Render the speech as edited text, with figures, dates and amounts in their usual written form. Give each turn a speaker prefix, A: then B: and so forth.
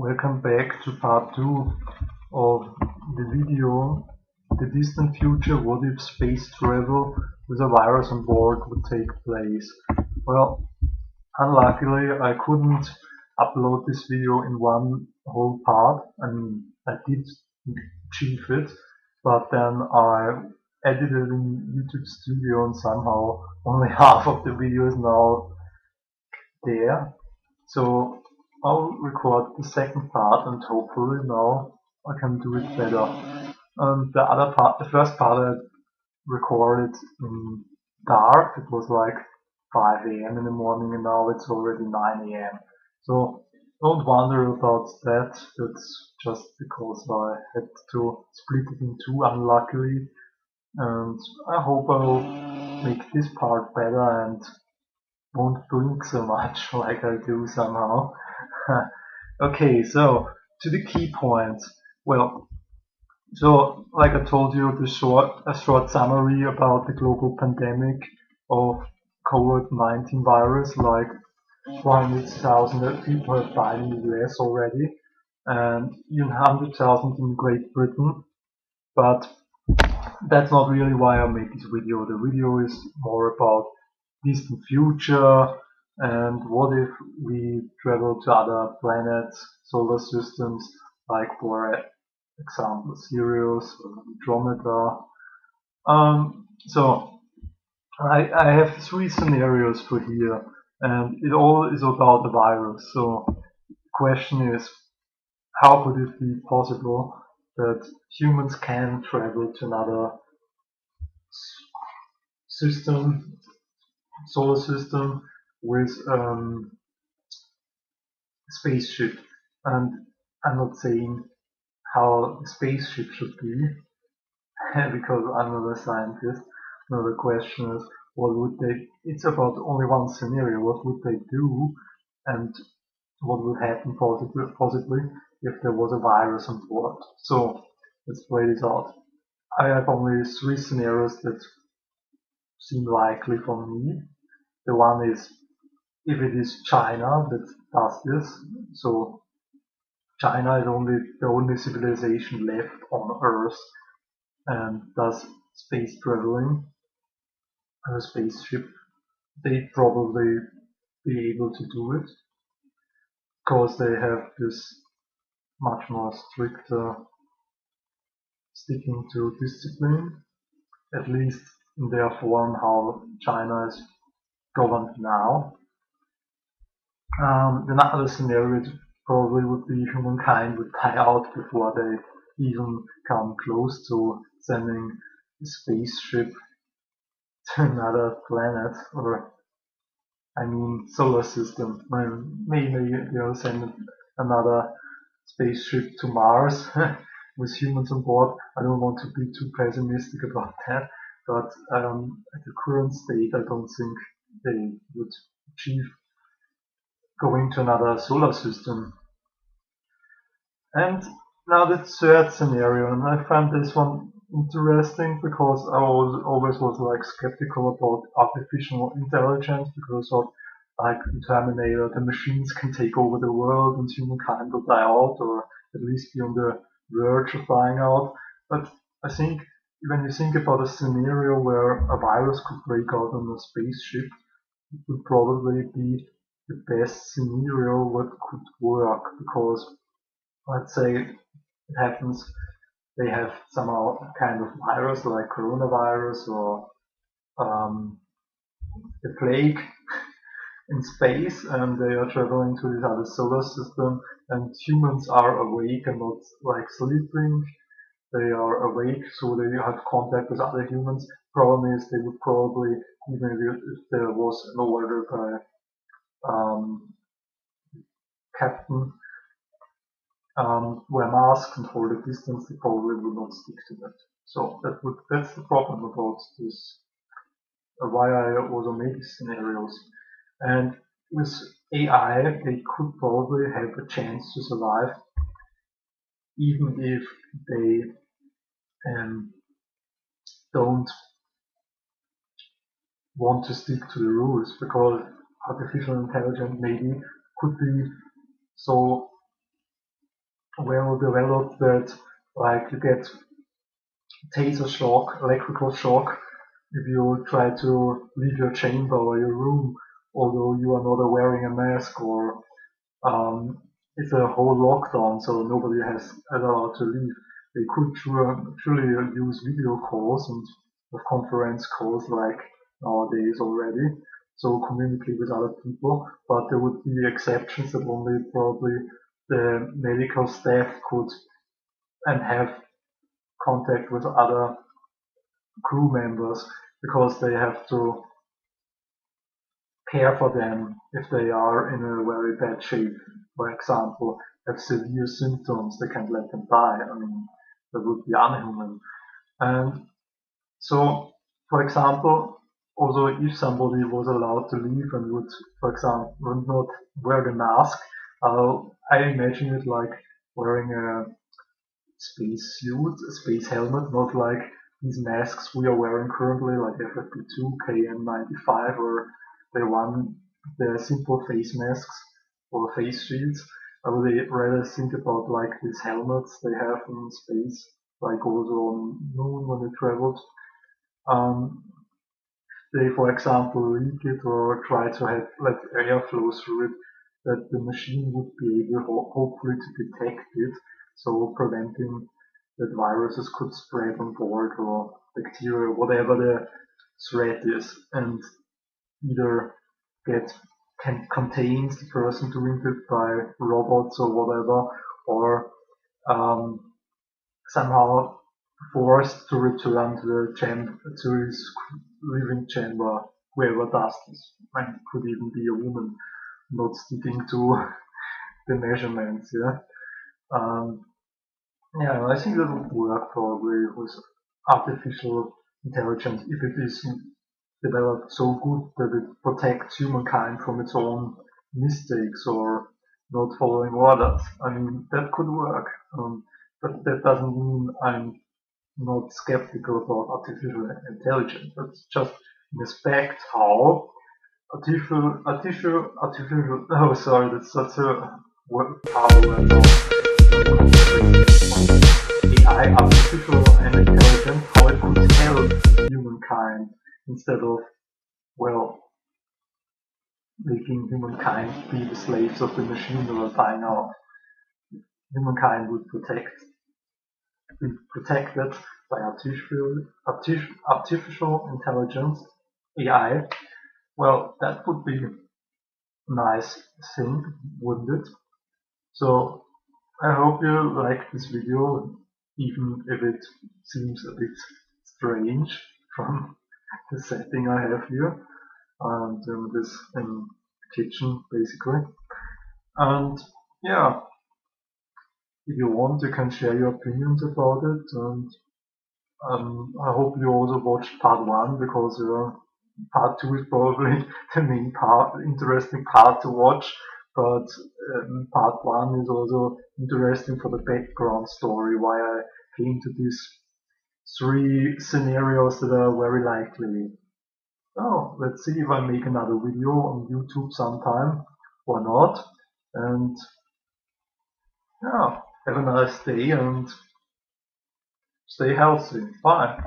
A: Welcome back to part 2 of the video The Distant Future, What If Space Travel with a Virus on Board would take place. Well, unluckily I couldn't upload this video in one whole part. I mean, I did achieve it, but then I edited in YouTube Studio and somehow only half of the video is now there. So I'll record the second part and hopefully now I can do it better. The other part, the first part I recorded in dark. It was like 5 a.m. in the morning and now it's already 9 a.m. So don't wonder about that. That's just because I had to split it in two unluckily. And I hope I'll make this part better and won't blink so much like I do somehow. Okay, so to the key points. Well, so like I told you, a short summary about the global pandemic of COVID-19 virus. Like 400,000 people have died in the US already, and even 100,000 in Great Britain. But that's not really why I make this video. The video is more about distant future and what if we travel to other planets, solar systems, like for example Sirius or Andromeda. So I have three scenarios for here, and it all is about the virus. So the question is, how could it be possible that humans can travel to another system, solar system, with spaceship? And I'm not saying how a spaceship should be, because I'm not a scientist. No, the question is, what would they? It's about only one scenario. What would they do, and what would happen possibly if there was a virus on board? So let's play this out. I have only three scenarios that seem likely for me. The one is if it is China that does this. So China is the only civilization left on Earth and does space traveling on a spaceship. They'd probably be able to do it because they have this much more stricter sticking to discipline, at least in their form how China is governed now. Another scenario probably would be humankind would die out before they even come close to sending a spaceship to another planet, or I mean solar system. Maybe they'll send another spaceship to Mars with humans on board. I don't want to be too pessimistic about that, but at the current state, I don't think they would achieve going to another solar system. And now the third scenario, and I find this one interesting because I always was like skeptical about artificial intelligence, because of like in Terminator, the machines can take over the world and humankind will die out, or at least be on the verge of dying out. But I think when you think about a scenario where a virus could break out on a spaceship, it would probably be the best scenario what could work, because let's say it happens they have somehow a kind of virus like coronavirus or the plague in space, and they are traveling to this other solar system, and humans are awake and not like sleeping. They are awake, so they have contact with other humans. Problem is they would probably, even if there was an order by captain, wear masks and hold a distance, they probably will not stick to that. So that's the problem about this, why I also make these scenarios. And with AI, they could probably have a chance to survive, even if they don't want to stick to the rules, because artificial intelligence maybe could be so well developed that like you get taser shock, electrical shock, if you try to leave your chamber or your room, although you are not wearing a mask, or um, it's a whole lockdown, so nobody has allowed to leave. They could surely use video calls and conference calls like nowadays already, so communicate with other people. But there would be exceptions that only probably the medical staff could and have contact with other crew members because they have to care for them if they are in a very bad shape. For example, have severe symptoms, they can't let them die. I mean, that would be unhuman. And so, for example, also if somebody was allowed to leave and would, for example, would not wear the mask, I imagine it like wearing a space suit, a space helmet, not like these masks we are wearing currently, like FFP2, KN95, or the simple face masks or face shields. I would rather think about like these helmets they have in space, like also on Moon when they traveled. Um, they, for example, leak it or try to have let air flow through it, that the machine would be able, hopefully, to detect it, so preventing that viruses could spread on board or bacteria, whatever the threat is, and either get can contain the person doing it by robots or whatever, or um, somehow forced to return to the to his living chamber, whoever does this. And could even be a woman not sticking to the measurements. Yeah, um, yeah. I think that would work probably with artificial intelligence if it is developed so good that it protects humankind from its own mistakes or not following orders. I mean, that could work. But that doesn't mean I'm not skeptical about artificial intelligence. That's just an aspect how artificial, oh sorry, that's such a power word now. AI, artificial and intelligence, how it could help humankind instead of, well, making humankind be the slaves of the machine that are dying out. Humankind would be protected by artificial intelligence, AI. Well, that would be a nice thing, wouldn't it? So I hope you like this video, even if it seems a bit strange from the setting I have here. And doing this in the kitchen, basically. And yeah, if you want, you can share your opinions about it. And I hope you also watched part one because part two is probably the main part, interesting part to watch. But part one is also interesting for the background story, why I came to these three scenarios that are very likely. Oh, let's see if I make another video on YouTube sometime or not. And yeah, have a nice day and stay healthy. Bye.